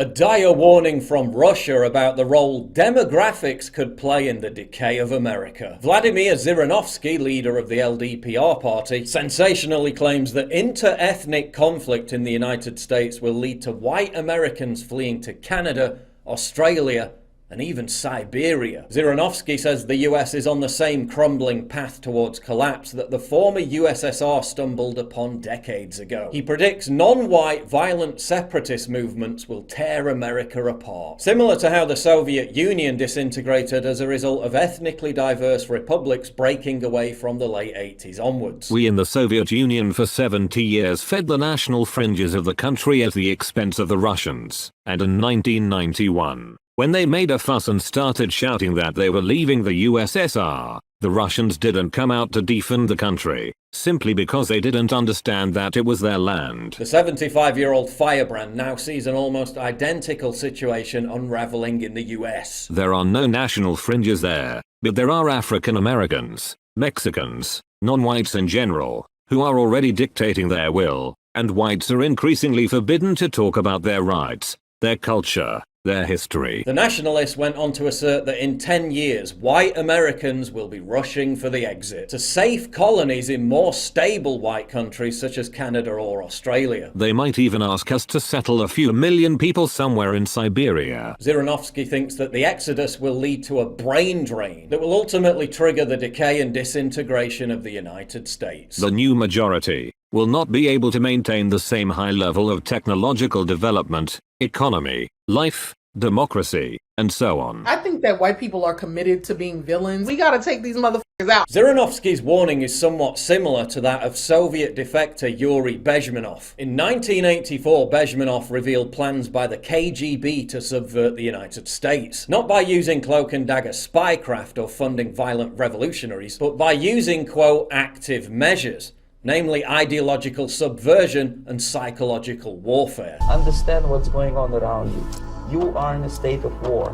A dire warning from Russia about the role demographics could play in the decay of America. Vladimir Zhirinovsky, leader of the LDPR party, sensationally claims that inter-ethnic conflict in the United States will lead to white Americans fleeing to Canada, Australia, and even Siberia. Zhirinovsky says the US is on the same crumbling path towards collapse that the former USSR stumbled upon decades ago. He predicts non-white violent separatist movements will tear America apart, similar to how the Soviet Union disintegrated as a result of ethnically diverse republics breaking away from the late 80s onwards. We in the Soviet Union for 70 years fed the national fringes of the country at the expense of the Russians, and in 1991, when they made a fuss and started shouting that they were leaving the USSR, the Russians didn't come out to defend the country, simply because they didn't understand that it was their land. The 75-year-old firebrand now sees an almost identical situation unraveling in the US. There are no national fringes there, but there are African Americans, Mexicans, non-whites in general, who are already dictating their will, and whites are increasingly forbidden to talk about their rights, their culture, their history. The nationalists went on to assert that in 10 years, white Americans will be rushing for the exit to safe colonies in more stable white countries such as Canada or Australia. They might even ask us to settle a few million people somewhere in Siberia. Zhirinovsky thinks that the exodus will lead to a brain drain that will ultimately trigger the decay and disintegration of the United States. The new majority will not be able to maintain the same high level of technological development, economy, life, democracy, and so on. I think that white people are committed to being villains. We gotta take these motherfuckers out. Zhirinovsky's warning is somewhat similar to that of Soviet defector Yuri Bezmenov. In 1984, Bezmenov revealed plans by the KGB to subvert the United States, not by using cloak and dagger spycraft or funding violent revolutionaries, but by using, quote, active measures, namely ideological subversion and psychological warfare. Understand what's going on around you. You are in a state of war,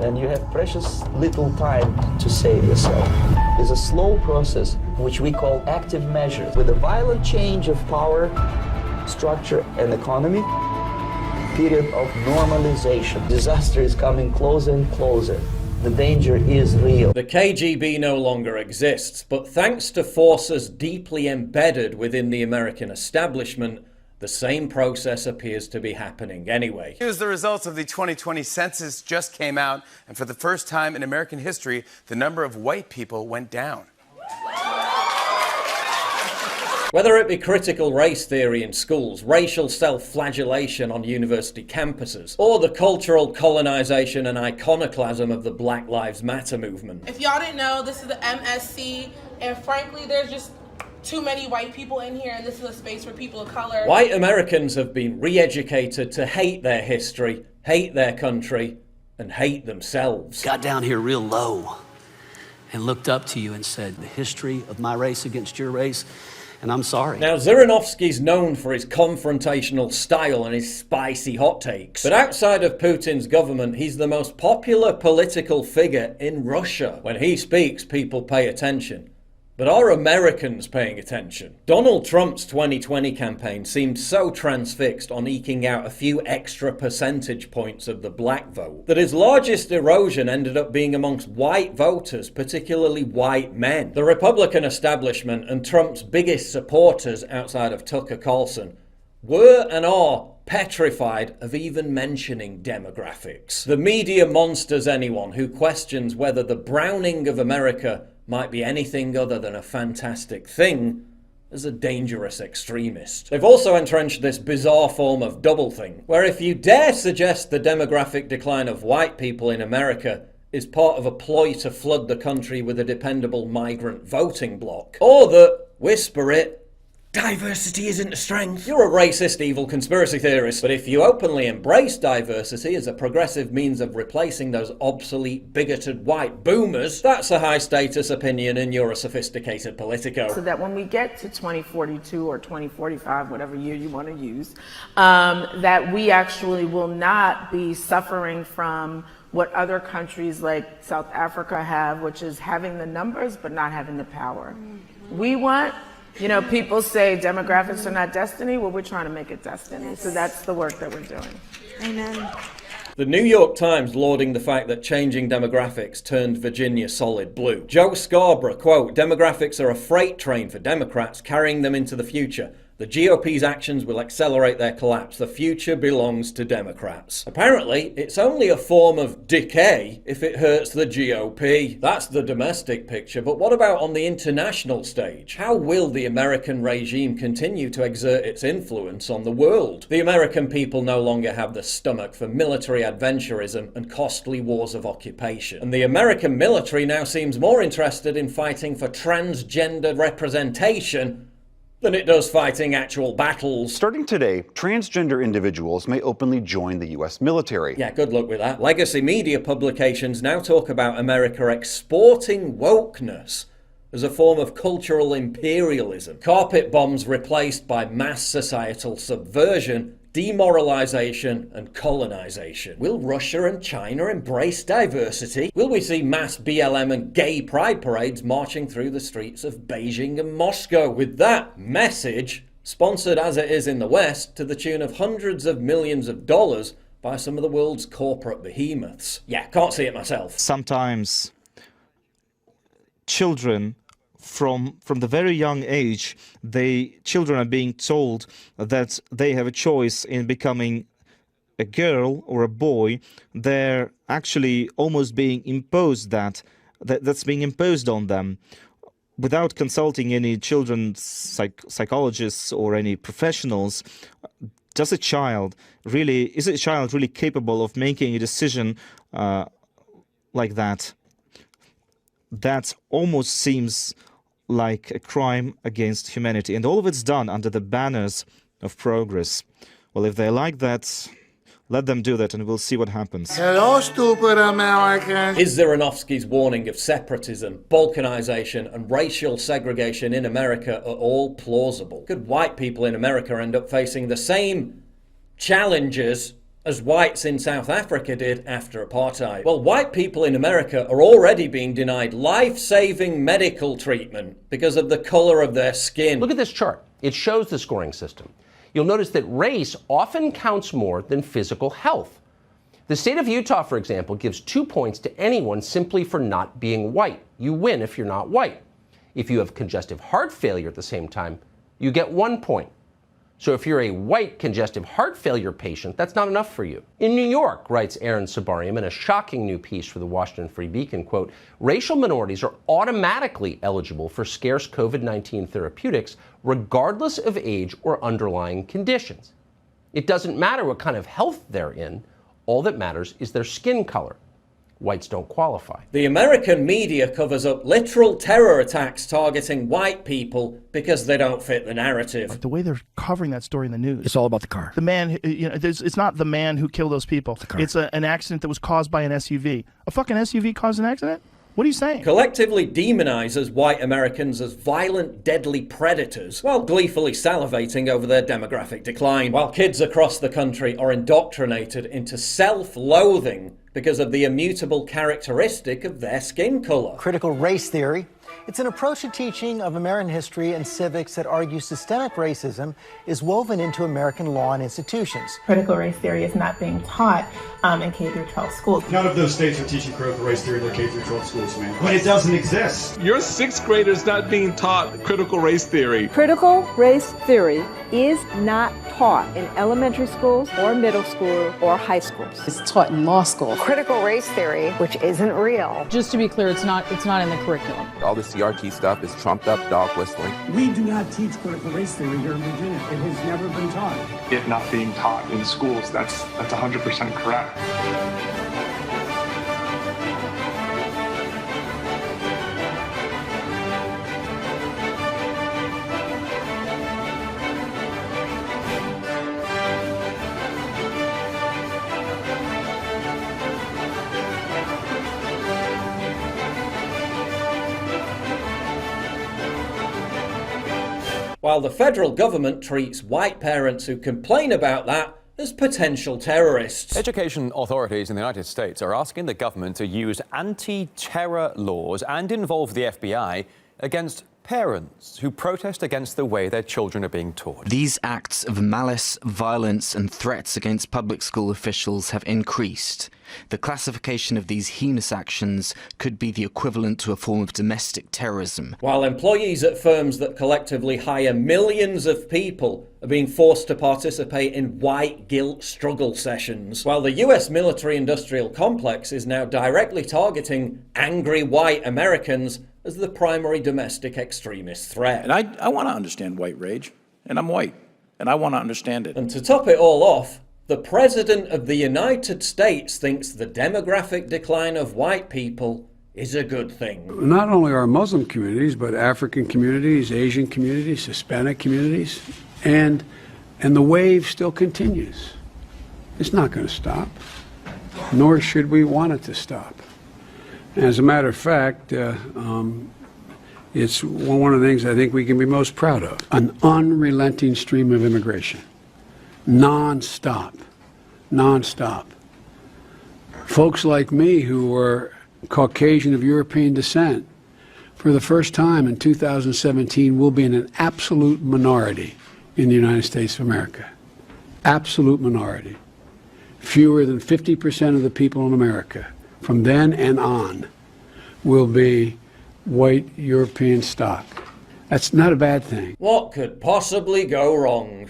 and you have precious little time to save yourself. It's a slow process, which we call active measures. With a violent change of power, structure, and economy, period of normalization. Disaster is coming closer and closer. The danger is real. The KGB no longer exists, but thanks to forces deeply embedded within the American establishment, the same process appears to be happening anyway. Here's the results of the 2020 census just came out, and for the first time in American history, the number of white people went down. Whether it be critical race theory in schools, racial self-flagellation on university campuses, or the cultural colonization and iconoclasm of the Black Lives Matter movement. If y'all didn't know, this is the MSC, and frankly, there's just too many white people in here, and this is a space for people of color. White Americans have been re-educated to hate their history, hate their country, and hate themselves. Got down here real low and looked up to you and said, the history of my race against your race, and I'm sorry. Now, Zhirinovsky's known for his confrontational style and his spicy hot takes. But outside of Putin's government, he's the most popular political figure in Russia. When he speaks, people pay attention. But are Americans paying attention? Donald Trump's 2020 campaign seemed so transfixed on eking out a few extra percentage points of the black vote that his largest erosion ended up being amongst white voters, particularly white men. The Republican establishment and Trump's biggest supporters outside of Tucker Carlson were and are petrified of even mentioning demographics. The media monsters anyone who questions whether the browning of America might be anything other than a fantastic thing as a dangerous extremist. They've also entrenched this bizarre form of doublethink, where if you dare suggest the demographic decline of white people in America is part of a ploy to flood the country with a dependable migrant voting bloc, or that, whisper it, diversity isn't a strength, you're a racist, evil conspiracy theorist. But if you openly embrace diversity as a progressive means of replacing those obsolete, bigoted white boomers, that's a high-status opinion and you're a sophisticated politico. So that when we get to 2042 or 2045, whatever year you want to use, that we actually will not be suffering from what other countries like South Africa have, which is having the numbers but not having the power. We want You know, people say demographics are not destiny. Well, we're trying to make it destiny. So that's the work that we're doing. Amen. The New York Times lauding the fact that changing demographics turned Virginia solid blue. Joe Scarborough, quote, "Demographics are a freight train for Democrats carrying them into the future. The GOP's actions will accelerate their collapse. The future belongs to Democrats." Apparently, it's only a form of decay if it hurts the GOP. That's the domestic picture, but what about on the international stage? How will the American regime continue to exert its influence on the world? The American people no longer have the stomach for military adventurism and costly wars of occupation. And the American military now seems more interested in fighting for transgender representation than it does fighting actual battles. Starting today, transgender individuals may openly join the U.S. military. Yeah, good luck with that. Legacy media publications now talk about America exporting wokeness as a form of cultural imperialism. Carpet bombs replaced by mass societal subversion, demoralization and colonization. Will Russia and China embrace diversity? Will we see mass BLM and gay pride parades marching through the streets of Beijing and Moscow? With that message, sponsored as it is in the West, to the tune of hundreds of millions of dollars by some of the world's corporate behemoths. Yeah, can't see it myself. Sometimes children from the very young age, children are being told that they have a choice in becoming a girl or a boy. They're actually almost being imposed that's being imposed on them without consulting any children's psychologists or any professionals. Is a child really capable of making a decision like that? That almost seems like a crime against humanity. And all of it's done under the banners of progress. Well, if they like that, let them do that and we'll see what happens. Hello, stupid Americans. Is Zhirinovsky's warning of separatism, balkanization and racial segregation in America are all plausible? Could white people in America end up facing the same challenges as whites in South Africa did after apartheid? Well, white people in America are already being denied life-saving medical treatment because of the color of their skin. Look at this chart. It shows the scoring system. You'll notice that race often counts more than physical health. The state of Utah, for example, gives 2 points to anyone simply for not being white. You win if you're not white. If you have congestive heart failure at the same time, you get 1 point. So if you're a white congestive heart failure patient, that's not enough for you. In New York, writes Aaron Sabarium in a shocking new piece for the Washington Free Beacon, quote, "Racial minorities are automatically eligible for scarce COVID-19 therapeutics regardless of age or underlying conditions. It doesn't matter what kind of health they're in. All that matters is their skin color. Whites don't qualify." The American media covers up literal terror attacks targeting white people because they don't fit the narrative. Like the way they're covering that story in the news. It's all about the car. The man, it's not the man who killed those people. It's an accident that was caused by an SUV. A fucking SUV caused an accident? What are you saying? Collectively demonizes white Americans as violent, deadly predators, while gleefully salivating over their demographic decline, while kids across the country are indoctrinated into self-loathing because of the immutable characteristic of their skin color. Critical race theory. It's an approach to teaching of American history and civics that argues systemic racism is woven into American law and institutions. Critical race theory is not being taught in K-12 schools. None of those states are teaching critical race theory in their K-12 schools, man. But it doesn't exist. Your sixth graders not being taught critical race theory. Critical race theory is not taught in elementary schools or middle school or high schools. It's taught in law school. Critical race theory, which isn't real. Just to be clear, it's not in the curriculum. All the CRT stuff is trumped up dog whistling. We do not teach critical race theory here in Virginia. It has never been taught. It not being taught in schools, that's 100% correct. While the federal government treats white parents who complain about that as potential terrorists. Education authorities in the United States are asking the government to use anti-terror laws and involve the FBI against parents who protest against the way their children are being taught. These acts of malice, violence and threats against public school officials have increased. The classification of these heinous actions could be the equivalent to a form of domestic terrorism. While employees at firms that collectively hire millions of people are being forced to participate in white guilt struggle sessions, while the US military-industrial complex is now directly targeting angry white Americans as the primary domestic extremist threat. And I want to understand white rage, and I'm white, and I want to understand it. And to top it all off, the President of the United States thinks the demographic decline of white people is a good thing. Not only our Muslim communities, but African communities, Asian communities, Hispanic communities, and the wave still continues. It's not going to stop, nor should we want it to stop. As a matter of fact, it's one of the things I think we can be most proud of. An unrelenting stream of immigration. Non-stop. Non-stop. Folks like me who are Caucasian of European descent, for the first time in 2017, will be in an absolute minority in the United States of America. Absolute minority. Fewer than 50% of the people in America from then and on will be white European stock. That's not a bad thing. What could possibly go wrong?